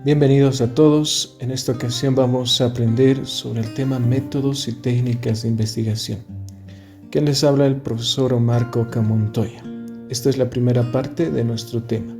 Bienvenidos a todos. En esta ocasión vamos a aprender sobre el tema métodos y técnicas de investigación. Quien les habla el profesor Omar Coca Montoya. Esta es la primera parte de nuestro tema.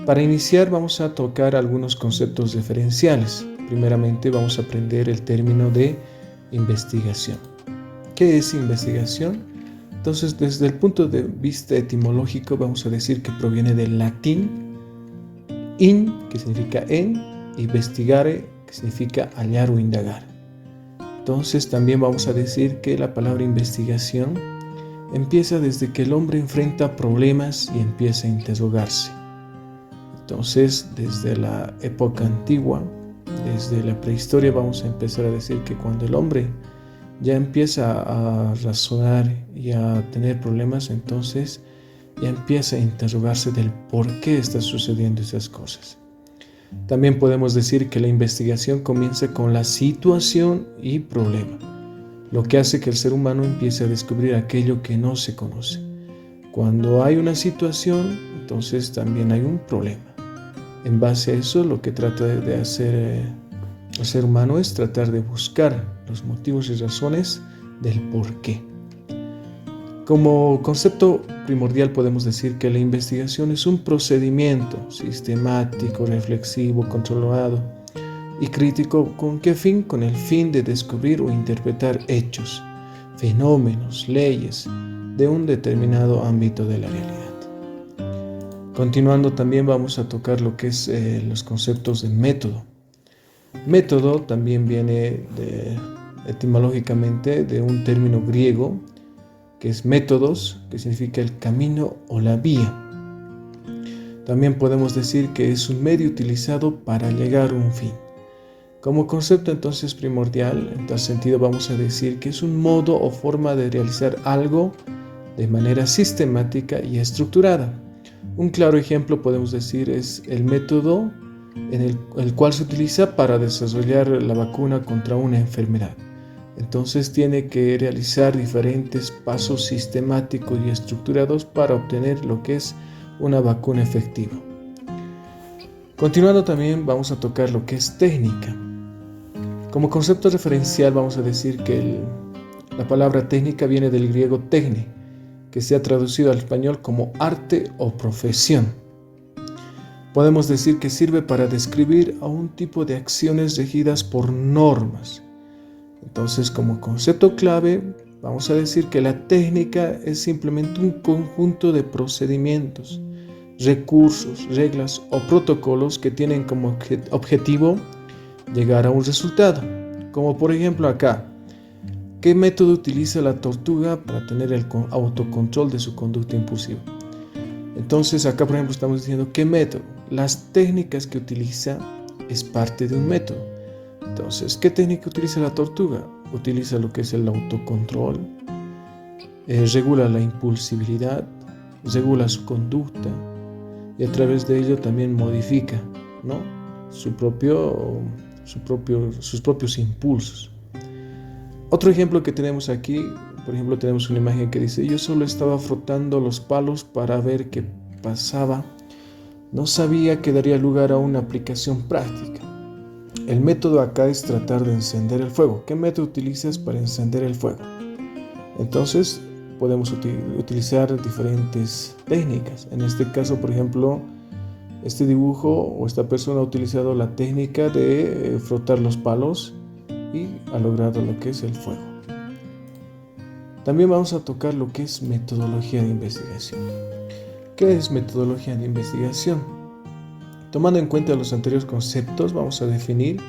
Para iniciar vamos a tocar algunos conceptos diferenciales. Primeramente vamos a aprender el término de investigación. ¿Qué es investigación? Entonces, desde el punto de vista etimológico vamos a decir que proviene del latín in, que significa en, investigare, que significa hallar o indagar. Entonces también vamos a decir que la palabra investigación empieza desde que el hombre enfrenta problemas y empieza a interrogarse. Entonces, desde la época antigua, desde la prehistoria, vamos a empezar a decir que cuando el hombre ya empieza a razonar y a tener problemas, entonces ya empieza a interrogarse del por qué están sucediendo esas cosas. También podemos decir que la investigación comienza con la situación y problema, lo que hace que el ser humano empiece a descubrir aquello que no se conoce. Cuando hay una situación, entonces también hay un problema. En base a eso, lo que trata de hacer el ser humano es tratar de buscar los motivos y razones del por qué. Como concepto primordial podemos decir que la investigación es un procedimiento sistemático, reflexivo, controlado y crítico. ¿Con qué fin? Con el fin de descubrir o interpretar hechos, fenómenos, leyes de un determinado ámbito de la realidad. Continuando, también vamos a tocar lo que es los conceptos de método. Método también viene etimológicamente de un término griego que es métodos, que significa el camino o la vía. También podemos decir que es un medio utilizado para llegar a un fin. Como concepto entonces primordial, en tal sentido vamos a decir que es un modo o forma de realizar algo de manera sistemática y estructurada. Un claro ejemplo podemos decir es el método en el cual se utiliza para desarrollar la vacuna contra una enfermedad. Entonces tiene que realizar diferentes pasos sistemáticos y estructurados para obtener lo que es una vacuna efectiva. Continuando también vamos a tocar lo que es técnica. Como concepto referencial vamos a decir que la palabra técnica viene del griego techne, que se ha traducido al español como arte o profesión. Podemos decir que sirve para describir a un tipo de acciones regidas por normas. Entonces, como concepto clave, vamos a decir que la técnica es simplemente un conjunto de procedimientos, recursos, reglas o protocolos que tienen como objetivo llegar a un resultado. Como por ejemplo acá, ¿qué método utiliza la tortuga para tener el autocontrol de su conducta impulsiva? Entonces acá por ejemplo estamos diciendo ¿qué método? Las técnicas que utiliza es parte de un método. Entonces, ¿qué técnica utiliza la tortuga? Utiliza lo que es el autocontrol, regula la impulsividad, regula su conducta y a través de ello también modifica, ¿no? sus propios impulsos. Otro ejemplo que tenemos aquí, por ejemplo, tenemos una imagen que dice: yo solo estaba frotando los palos para ver qué pasaba. No sabía que daría lugar a una aplicación práctica. El método acá es tratar de encender el fuego. ¿Qué método utilizas para encender el fuego? Entonces, podemos utilizar diferentes técnicas. En este caso, por ejemplo, este dibujo o esta persona ha utilizado la técnica de frotar los palos y ha logrado lo que es el fuego. También vamos a tocar lo que es metodología de investigación. ¿Qué es metodología de investigación? Tomando en cuenta los anteriores conceptos, vamos a definir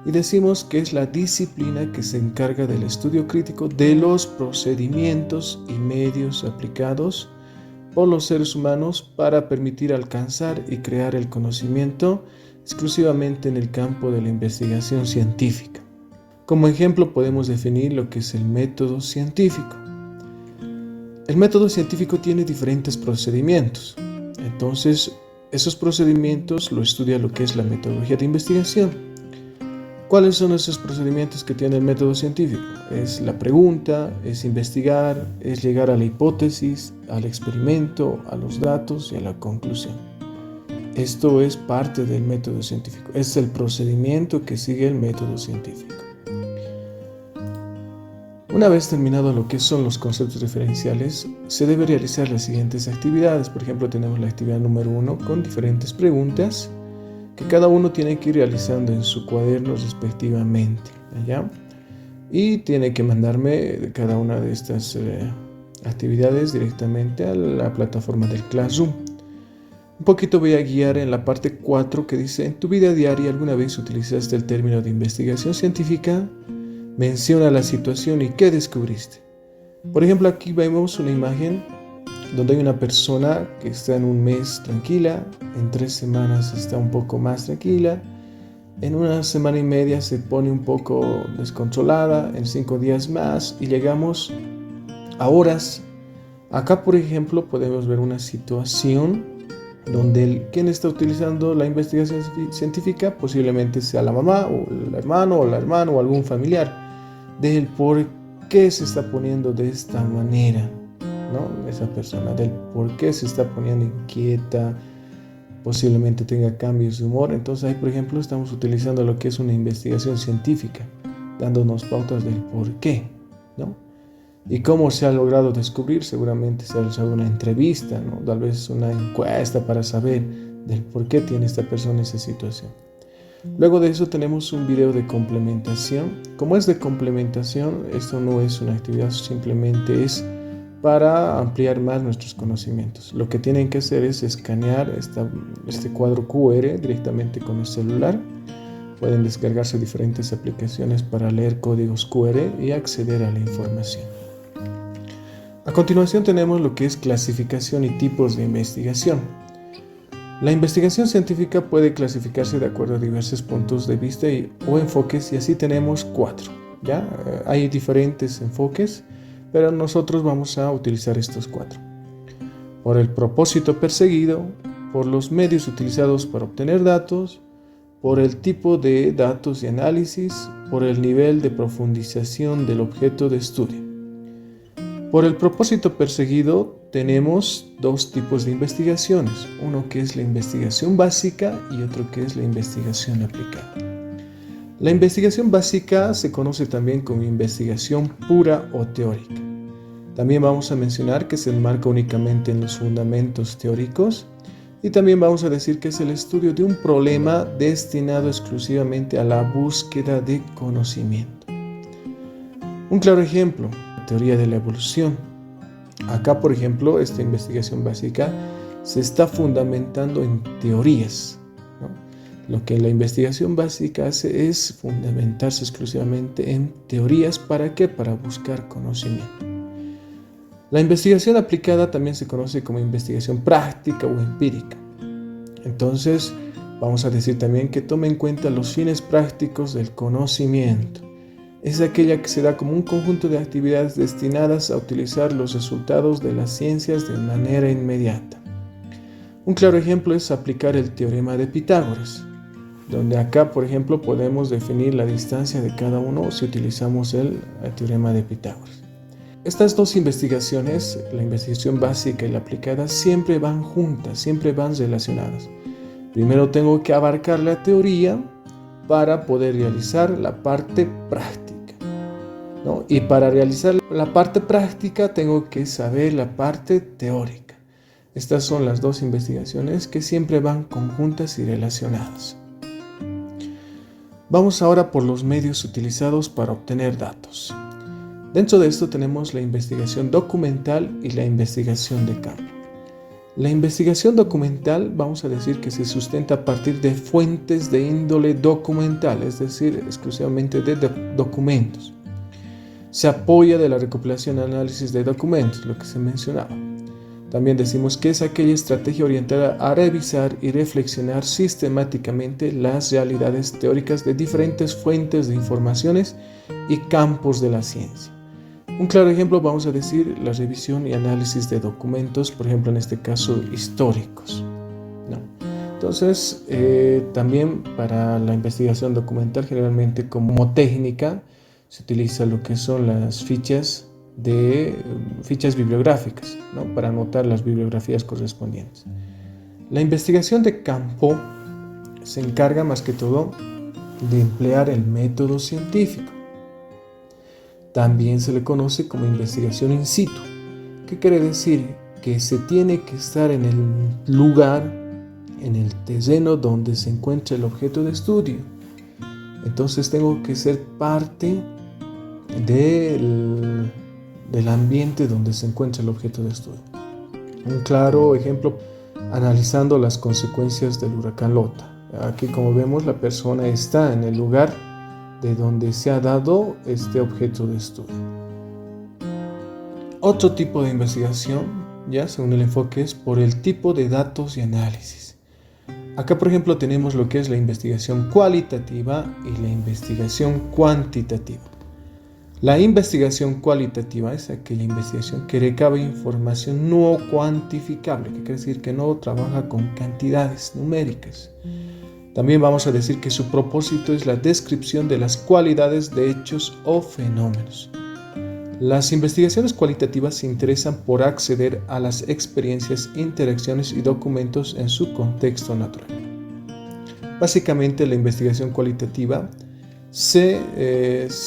y decimos que es la disciplina que se encarga del estudio crítico de los procedimientos y medios aplicados por los seres humanos para permitir alcanzar y crear el conocimiento exclusivamente en el campo de la investigación científica. Como ejemplo podemos definir lo que es el método científico. El método científico tiene diferentes procedimientos. Entonces, esos procedimientos lo estudia lo que es la metodología de investigación. ¿Cuáles son esos procedimientos que tiene el método científico? Es la pregunta, es investigar, es llegar a la hipótesis, al experimento, a los datos y a la conclusión. Esto es parte del método científico, es el procedimiento que sigue el método científico. Una vez terminado lo que son los conceptos referenciales, se debe realizar las siguientes actividades. Por ejemplo, tenemos la actividad número 1 con diferentes preguntas que cada uno tiene que ir realizando en su cuaderno respectivamente, ¿ya? Y tiene que mandarme cada una de estas actividades directamente a la plataforma del Classroom. Un poquito voy a guiar en la parte 4 que dice: ¿en tu vida diaria alguna vez utilizaste el término de investigación científica? Menciona la situación y qué descubriste. Por ejemplo, aquí vemos una imagen donde hay una persona que está en un mes tranquila, en 3 semanas está un poco más tranquila, en una semana y media se pone un poco descontrolada, en 5 días más y llegamos a horas. Acá, por ejemplo, podemos ver una situación donde quien está utilizando la investigación científica posiblemente sea la mamá o el hermano o la hermana o algún familiar, del por qué se está poniendo de esta manera, ¿no? Esa persona, del por qué se está poniendo inquieta, posiblemente tenga cambios de humor. Entonces ahí, por ejemplo, estamos utilizando lo que es una investigación científica, dándonos pautas del por qué, ¿no? Y cómo se ha logrado descubrir. Seguramente se ha realizado una entrevista, ¿no? Tal vez una encuesta para saber del por qué tiene esta persona esa situación. Luego de eso tenemos un video de complementación. Como es de complementación, esto no es una actividad, simplemente es para ampliar más nuestros conocimientos. Lo que tienen que hacer es escanear este cuadro QR directamente con el celular. Pueden descargarse diferentes aplicaciones para leer códigos QR y acceder a la información. A continuación tenemos lo que es clasificación y tipos de investigación. La investigación científica puede clasificarse de acuerdo a diversos puntos de vista o enfoques, y así tenemos 4. ¿Ya? Hay diferentes enfoques, pero nosotros vamos a utilizar estos 4. Por el propósito perseguido, por los medios utilizados para obtener datos, por el tipo de datos y análisis, por el nivel de profundización del objeto de estudio. Por el propósito perseguido tenemos 2 tipos de investigaciones, uno que es la investigación básica y otro que es la investigación aplicada. La investigación básica se conoce también como investigación pura o teórica. También vamos a mencionar que se enmarca únicamente en los fundamentos teóricos, y también vamos a decir que es el estudio de un problema destinado exclusivamente a la búsqueda de conocimiento. Un claro ejemplo: teoría de la evolución. Acá, por ejemplo, esta investigación básica se está fundamentando en teorías, ¿no? Lo que la investigación básica hace es fundamentarse exclusivamente en teorías. ¿Para qué? Para buscar conocimiento. La investigación aplicada también se conoce como investigación práctica o empírica. Entonces, vamos a decir también que toma en cuenta los fines prácticos del conocimiento. Es aquella que se da como un conjunto de actividades destinadas a utilizar los resultados de las ciencias de manera inmediata. Un claro ejemplo es aplicar el teorema de Pitágoras, donde acá, por ejemplo, podemos definir la distancia de cada uno si utilizamos el teorema de Pitágoras. Estas 2 investigaciones, la investigación básica y la aplicada, siempre van juntas, siempre van relacionadas. Primero tengo que abarcar la teoría para poder realizar la parte práctica, ¿no? Y para realizar la parte práctica tengo que saber la parte teórica. Estas son las 2 investigaciones que siempre van conjuntas y relacionadas. Vamos ahora por los medios utilizados para obtener datos. Dentro de esto tenemos la investigación documental y la investigación de campo. La investigación documental, vamos a decir que se sustenta a partir de fuentes de índole documental, es decir, exclusivamente de documentos. Se apoya de la recopilación y análisis de documentos, lo que se mencionaba. También decimos que es aquella estrategia orientada a revisar y reflexionar sistemáticamente las realidades teóricas de diferentes fuentes de informaciones y campos de la ciencia. Un claro ejemplo, vamos a decir, la revisión y análisis de documentos, por ejemplo, en este caso, históricos, ¿no? Entonces, también para la investigación documental, generalmente como técnica, se utiliza lo que son las fichas bibliográficas, ¿no? Para anotar las bibliografías correspondientes. La investigación de campo se encarga más que todo de emplear el método científico. También se le conoce como investigación in situ. ¿Qué quiere decir? Que se tiene que estar en el lugar, en el terreno donde se encuentra el objeto de estudio. Entonces tengo que ser parte del ambiente donde se encuentra el objeto de estudio. Un claro ejemplo, analizando las consecuencias del huracán Lota. Aquí, como vemos, la persona está en el lugar de donde se ha dado este objeto de estudio. Otro tipo de investigación, ya según el enfoque, es por el tipo de datos y análisis. Acá, por ejemplo, tenemos lo que es la investigación cualitativa y la investigación cuantitativa. La investigación cualitativa es aquella investigación que recaba información no cuantificable, que quiere decir que no trabaja con cantidades numéricas. También vamos a decir que su propósito es la descripción de las cualidades de hechos o fenómenos. Las investigaciones cualitativas se interesan por acceder a las experiencias, interacciones y documentos en su contexto natural. Básicamente, la investigación cualitativa se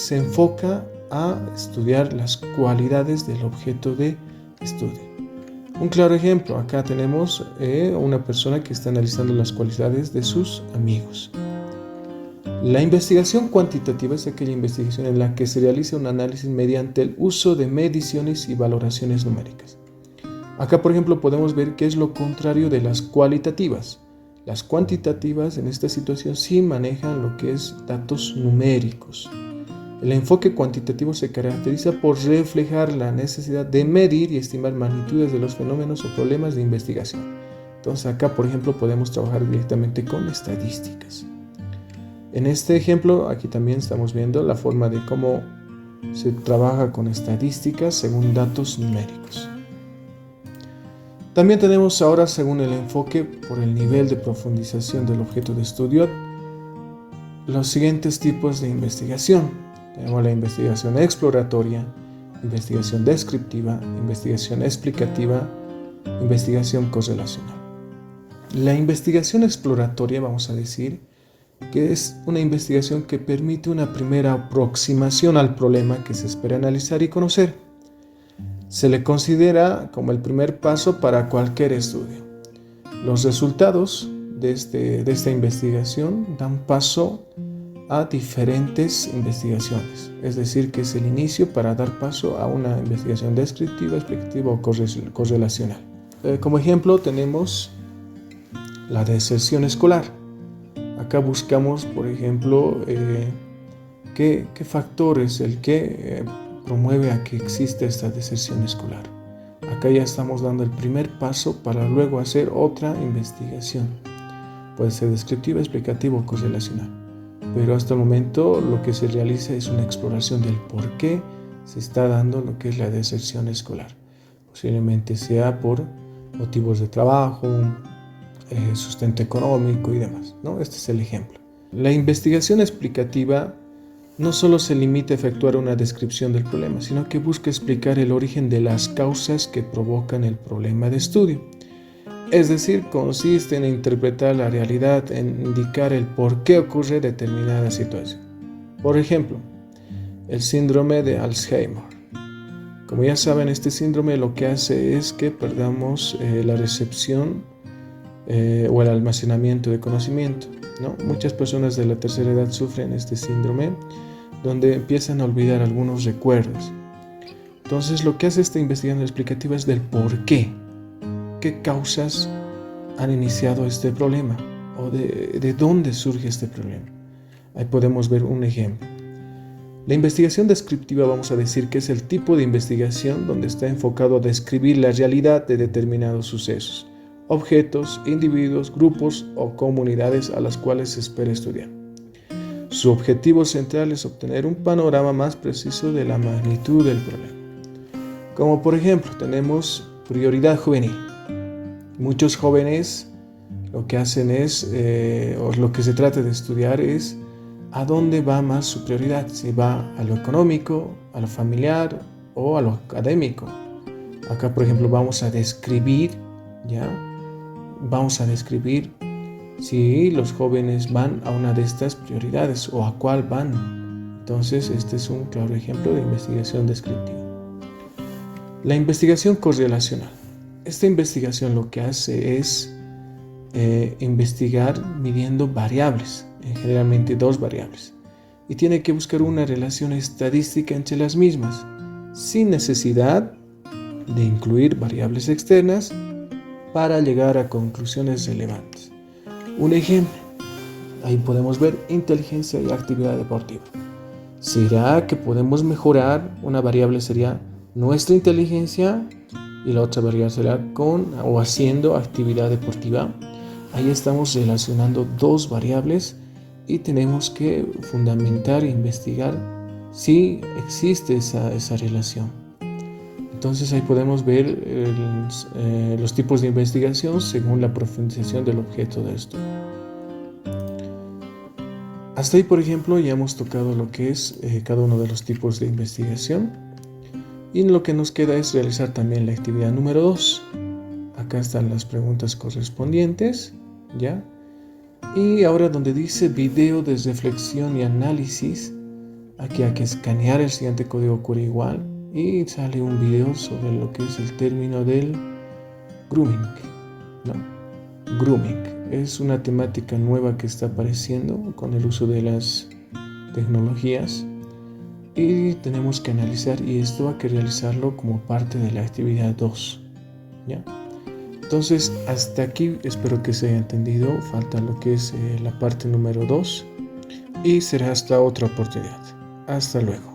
enfoca a estudiar las cualidades del objeto de estudio. Un claro ejemplo, acá tenemos una persona que está analizando las cualidades de sus amigos. La investigación cuantitativa es aquella investigación en la que se realiza un análisis mediante el uso de mediciones y valoraciones numéricas. Acá, por ejemplo, podemos ver que es lo contrario de las cualitativas. Las cuantitativas en esta situación sí manejan lo que es datos numéricos. El enfoque cuantitativo se caracteriza por reflejar la necesidad de medir y estimar magnitudes de los fenómenos o problemas de investigación. Entonces acá, por ejemplo, podemos trabajar directamente con estadísticas. En este ejemplo, aquí también estamos viendo la forma de cómo se trabaja con estadísticas según datos numéricos. También tenemos ahora, según el enfoque por el nivel de profundización del objeto de estudio, los siguientes tipos de investigación. Tenemos la investigación exploratoria, investigación descriptiva, investigación explicativa, investigación correlacional. La investigación exploratoria, vamos a decir, que es una investigación que permite una primera aproximación al problema que se espera analizar y conocer. Se le considera como el primer paso para cualquier estudio. Los resultados de esta investigación dan paso a diferentes investigaciones, es decir, que es el inicio para dar paso a una investigación descriptiva, explicativa o correlacional. Como ejemplo tenemos la deserción escolar. Acá buscamos, por ejemplo, qué factor es el que promueve a que exista esta deserción escolar. Acá ya estamos dando el primer paso para luego hacer otra investigación. Puede ser descriptiva, explicativa o correlacional. Pero hasta el momento lo que se realiza es una exploración del por qué se está dando lo que es la deserción escolar. Posiblemente sea por motivos de trabajo, sustento económico y demás, ¿no? Este es el ejemplo. La investigación explicativa no solo se limita a efectuar una descripción del problema, sino que busca explicar el origen de las causas que provocan el problema de estudio. Es decir, consiste en interpretar la realidad, en indicar el por qué ocurre determinada situación. Por ejemplo, el síndrome de Alzheimer. Como ya saben, este síndrome lo que hace es que perdamos la recepción o el almacenamiento de conocimiento, ¿no? Muchas personas de la tercera edad sufren este síndrome, donde empiezan a olvidar algunos recuerdos. Entonces, lo que hace esta investigación explicativa es del por qué. ¿Qué causas han iniciado este problema? ¿O de dónde surge este problema? Ahí podemos ver un ejemplo. La investigación descriptiva, vamos a decir que es el tipo de investigación donde está enfocado a describir la realidad de determinados sucesos, objetos, individuos, grupos o comunidades a las cuales se espera estudiar. Su objetivo central es obtener un panorama más preciso de la magnitud del problema. Como por ejemplo, tenemos prioridad juvenil. Muchos jóvenes lo que hacen es, o lo que se trata de estudiar es a dónde va más su prioridad, si va a lo económico, a lo familiar o a lo académico. Acá, por ejemplo, vamos a describir, ¿ya?, vamos a describir si los jóvenes van a una de estas prioridades o a cuál van. Entonces, este es un claro ejemplo de investigación descriptiva. La investigación correlacional. Esta investigación lo que hace es investigar midiendo variables, generalmente dos variables, y tiene que buscar una relación estadística entre las mismas, sin necesidad de incluir variables externas para llegar a conclusiones relevantes. Un ejemplo, ahí podemos ver inteligencia y actividad deportiva. ¿Será que podemos mejorar? Una variable sería nuestra inteligencia y la otra variable será con o haciendo actividad deportiva. Ahí estamos relacionando dos variables y tenemos que fundamentar e investigar si existe esa relación. Entonces ahí podemos ver los tipos de investigación según la profundización del objeto de estudio. Hasta ahí, por ejemplo, ya hemos tocado lo que es cada uno de los tipos de investigación. Y lo que nos queda es realizar también la actividad número 2. Acá están las preguntas correspondientes, ¿ya? Y ahora donde dice video de reflexión y análisis, aquí hay que escanear el siguiente código QR igual y sale un video sobre lo que es el término del grooming, ¿no? Grooming es una temática nueva que está apareciendo con el uso de las tecnologías y tenemos que analizar, y esto hay que realizarlo como parte de la actividad 2, ¿ya? Entonces, hasta aquí espero que se haya entendido. Falta lo que es la parte número 2 y será hasta otra oportunidad. Hasta luego.